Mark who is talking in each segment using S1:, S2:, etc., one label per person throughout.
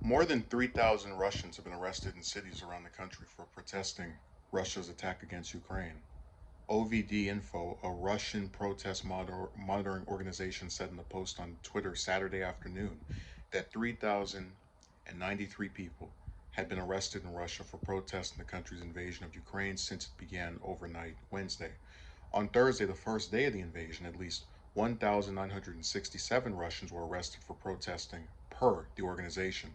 S1: More than 3,000 Russians have been arrested in cities around the country for protesting Russia's attack against Ukraine. OVD Info, a Russian protest monitoring organization, said in a post on Twitter Saturday afternoon that 3,093 people had been arrested in Russia for protesting the country's invasion of Ukraine since it began overnight Wednesday. On Thursday, the first day of the invasion, at least 1,967 Russians were arrested for protesting, per the organization.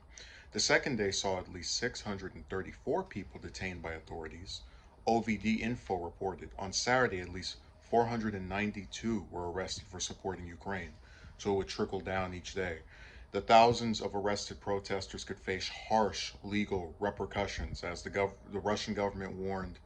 S1: The second day saw at least 634 people detained by authorities. OVD Info reported on Saturday at least 492 were arrested for supporting Ukraine, so it would trickle down each day. The thousands of arrested protesters could face harsh legal repercussions as the Russian government warned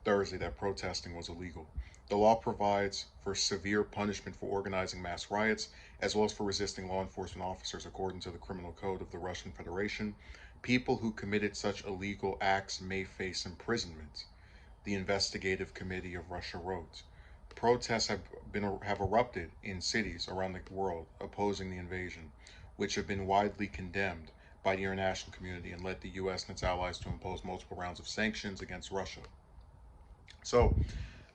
S1: Thursday that protesting was illegal. The law provides for severe punishment for organizing mass riots, as well as for resisting law enforcement officers, according to the Criminal Code of the Russian Federation. People who committed such illegal acts may face imprisonment, the investigative committee of Russia wrote. Protests have erupted in cities around the world opposing the invasion, which have been widely condemned by the international community and led the U.S. and its allies to impose multiple rounds of sanctions against Russia. So,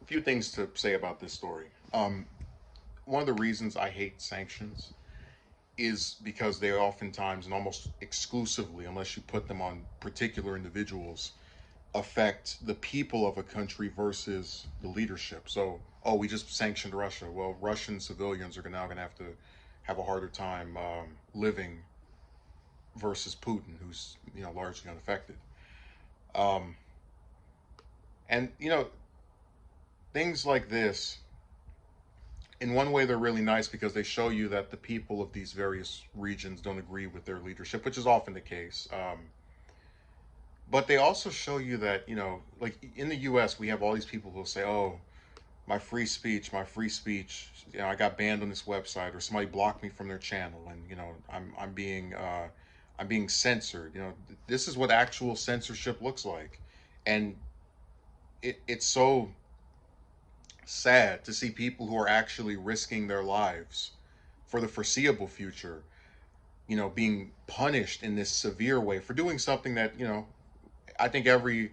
S1: a few things to say about this story. One of the reasons I hate sanctions is because they oftentimes and almost exclusively, unless you put them on particular individuals, affect the people of a country versus the leadership. So, oh, we just sanctioned Russia. Well, Russian civilians are now going to have a harder time living versus Putin, who's largely unaffected. Um, and things like this, in one way, they're really nice because they show you that the people of these various regions don't agree with their leadership, which is often the case. But they also show you that, like in the US, we have all these people who say, oh, my free speech, I got banned on this website, or somebody blocked me from their channel, and, I'm being censored. This is what actual censorship looks like. And it's so sad to see people who are actually risking their lives for the foreseeable future, being punished in this severe way for doing something that, I think every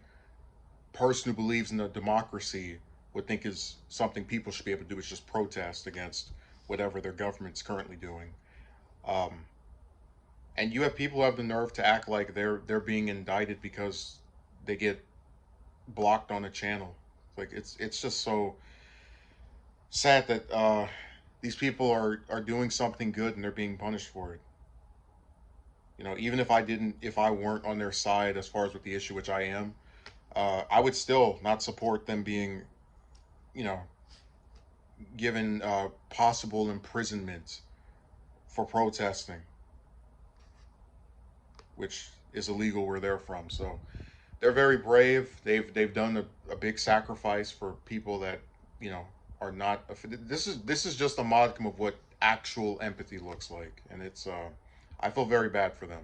S1: person who believes in a democracy would think is something people should be able to do, is just protest against whatever their government's currently doing. Um, and you have people who have the nerve to act like they're being indicted because they get blocked on a channel. Like it's just so sad that these people are doing something good and they're being punished for it. Even if I weren't on their side as far as with the issue, which I am, I would still not support them being, you know, given possible imprisonment for protesting, which is illegal where they're from. So they're very brave. They've done a big sacrifice for people that are not. This is just a modicum of what actual empathy looks like, and it's I feel very bad for them.